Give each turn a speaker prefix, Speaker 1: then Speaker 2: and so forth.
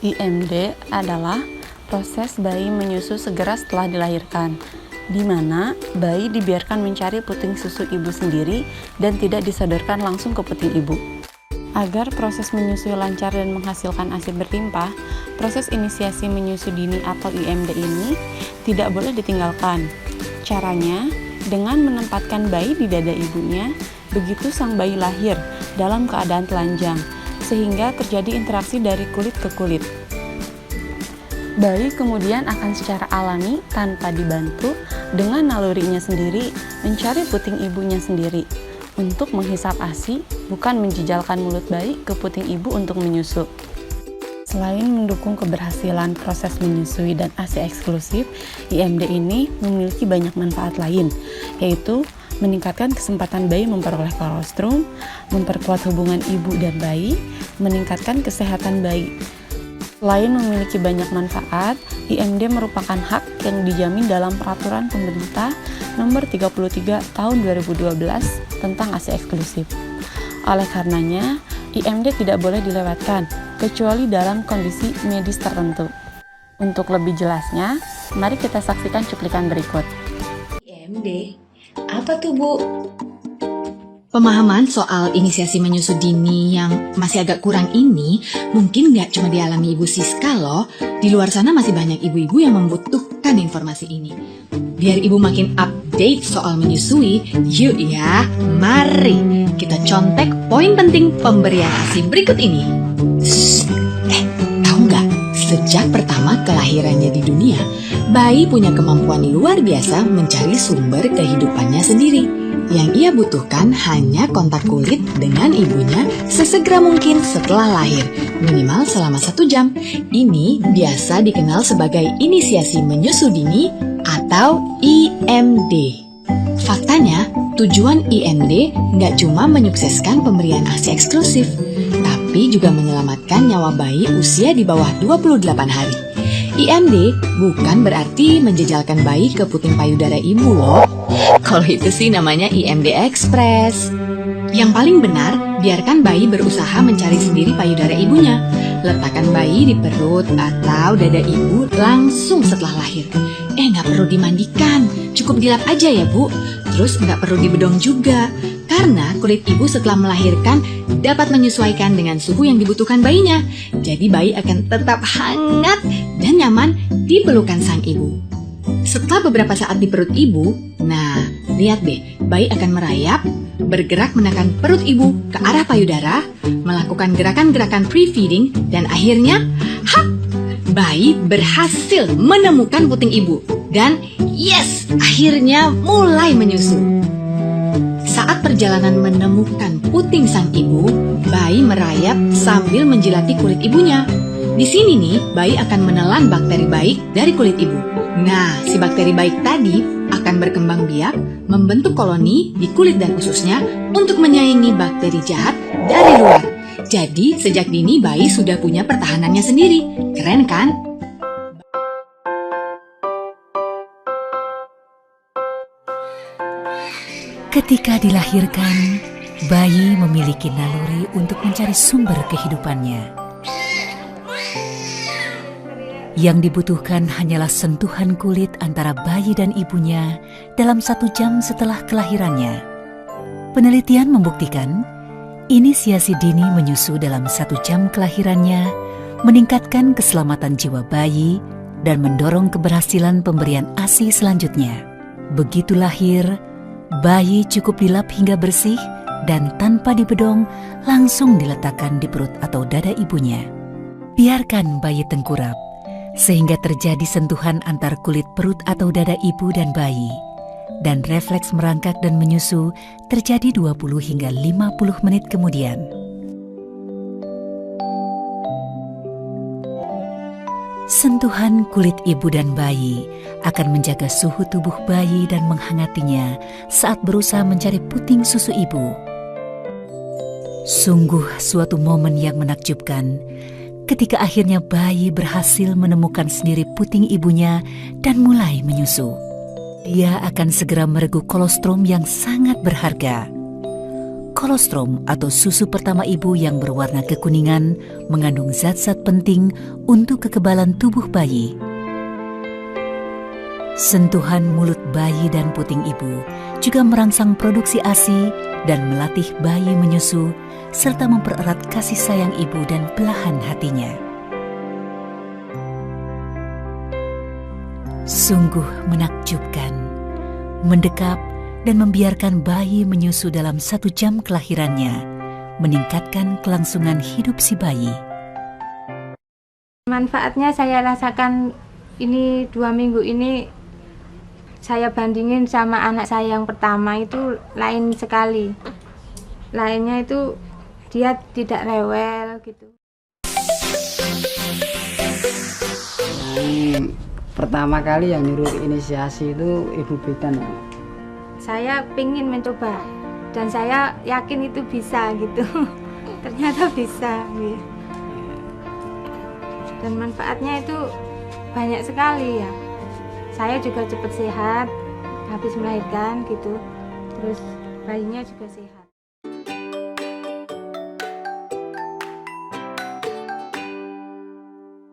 Speaker 1: IMD adalah proses bayi menyusu segera setelah dilahirkan, di mana bayi dibiarkan mencari puting susu ibu sendiri dan tidak disodorkan langsung ke puting ibu. Agar proses menyusui lancar dan menghasilkan ASI berlimpah, proses inisiasi menyusu dini atau IMD ini tidak boleh ditinggalkan. Caranya, dengan menempatkan bayi di dada ibunya, begitu sang bayi lahir dalam keadaan telanjang, sehingga terjadi interaksi dari kulit ke kulit. Bayi kemudian akan secara alami tanpa dibantu dengan nalurinya sendiri mencari puting ibunya sendiri untuk menghisap ASI, bukan menjejalkan mulut bayi ke puting ibu untuk menyusu. Selain mendukung keberhasilan proses menyusui dan ASI eksklusif, IMD ini memiliki banyak manfaat lain, yaitu meningkatkan kesempatan bayi memperoleh kolostrum, memperkuat hubungan ibu dan bayi, meningkatkan kesehatan bayi. Selain memiliki banyak manfaat, IMD merupakan hak yang dijamin dalam Peraturan Pemerintah Nomor 33 Tahun 2012 tentang ASI eksklusif. Oleh karenanya, IMD tidak boleh dilewatkan, kecuali dalam kondisi medis tertentu. Untuk lebih jelasnya, mari kita saksikan cuplikan berikut.
Speaker 2: IMD, apa tuh Bu?
Speaker 3: Pemahaman soal inisiasi menyusu dini yang masih agak kurang ini mungkin nggak cuma dialami Ibu Siska loh. Di luar sana masih banyak ibu-ibu yang membutuhkan informasi ini. Biar Ibu makin update soal menyusui, yuk ya, mari kita contek poin penting pemberian ASI berikut ini. Tahu nggak? Sejak pertama kelahirannya di dunia, bayi punya kemampuan luar biasa mencari sumber kehidupannya sendiri. Yang ia butuhkan hanya kontak kulit dengan ibunya sesegera mungkin setelah lahir, minimal selama 1 jam. Ini biasa dikenal sebagai inisiasi menyusu dini atau IMD. Faktanya, tujuan IMD nggak cuma menyukseskan pemberian ASI eksklusif, tapi juga menyelamatkan nyawa bayi usia di bawah 28 hari. IMD bukan berarti menjejalkan bayi ke puting payudara ibu loh. Kalau itu sih namanya IMD Express. Yang paling benar, biarkan bayi berusaha mencari sendiri payudara ibunya. Letakkan bayi di perut atau dada ibu langsung setelah lahir. Nggak perlu dimandikan, cukup dilap aja ya Bu. Terus nggak perlu dibedong juga, karena kulit ibu setelah melahirkan dapat menyesuaikan dengan suhu yang dibutuhkan bayinya. Jadi bayi akan tetap hangat dan nyaman di pelukan sang ibu. Setelah beberapa saat di perut ibu, nah lihat deh, bayi akan merayap, bergerak menekan perut ibu ke arah payudara, melakukan gerakan-gerakan pre-feeding, dan akhirnya, bayi berhasil menemukan puting ibu. Dan yes, akhirnya mulai menyusu. Saat perjalanan menemukan puting sang ibu, bayi merayap sambil menjilati kulit ibunya. Di sini nih, bayi akan menelan bakteri baik dari kulit ibu. Nah, si bakteri baik tadi akan berkembang biak, membentuk koloni di kulit dan ususnya untuk menyaingi bakteri jahat dari luar. Jadi, sejak dini bayi sudah punya pertahanannya sendiri. Keren kan?
Speaker 4: Ketika dilahirkan, bayi memiliki naluri untuk mencari sumber kehidupannya. Yang dibutuhkan hanyalah sentuhan kulit antara bayi dan ibunya dalam 1 jam setelah kelahirannya. Penelitian membuktikan, inisiasi dini menyusu dalam 1 jam kelahirannya meningkatkan keselamatan jiwa bayi dan mendorong keberhasilan pemberian ASI selanjutnya. Begitu lahir, bayi cukup dilap hingga bersih dan tanpa dibedong langsung diletakkan di perut atau dada ibunya. Biarkan bayi tengkurap, sehingga terjadi sentuhan antar kulit perut atau dada ibu dan bayi. Dan refleks merangkak dan menyusu terjadi 20 hingga 50 menit kemudian. Sentuhan kulit ibu dan bayi akan menjaga suhu tubuh bayi dan menghangatinya saat berusaha mencari puting susu ibu. Sungguh suatu momen yang menakjubkan ketika akhirnya bayi berhasil menemukan sendiri puting ibunya dan mulai menyusu. Dia akan segera meregu kolostrum yang sangat berharga. Kolostrum atau susu pertama ibu yang berwarna kekuningan mengandung zat-zat penting untuk kekebalan tubuh bayi. Sentuhan mulut bayi dan puting ibu juga merangsang produksi ASI dan melatih bayi menyusu serta mempererat kasih sayang ibu dan belahan hatinya. Sungguh menakjubkan, mendekap dan membiarkan bayi menyusu dalam 1 jam kelahirannya, meningkatkan kelangsungan hidup si bayi.
Speaker 5: Manfaatnya saya rasakan ini 2 minggu ini, saya bandingin sama anak saya yang pertama itu lain sekali. Lainnya itu dia tidak rewel gitu.
Speaker 6: Pertama kali yang nyuruh inisiasi itu Ibu Bidan.
Speaker 5: Saya pingin mencoba dan saya yakin itu bisa gitu. Ternyata bisa ya. Dan manfaatnya itu banyak sekali ya. Saya juga cepat sehat habis melahirkan gitu, terus bayinya juga sehat.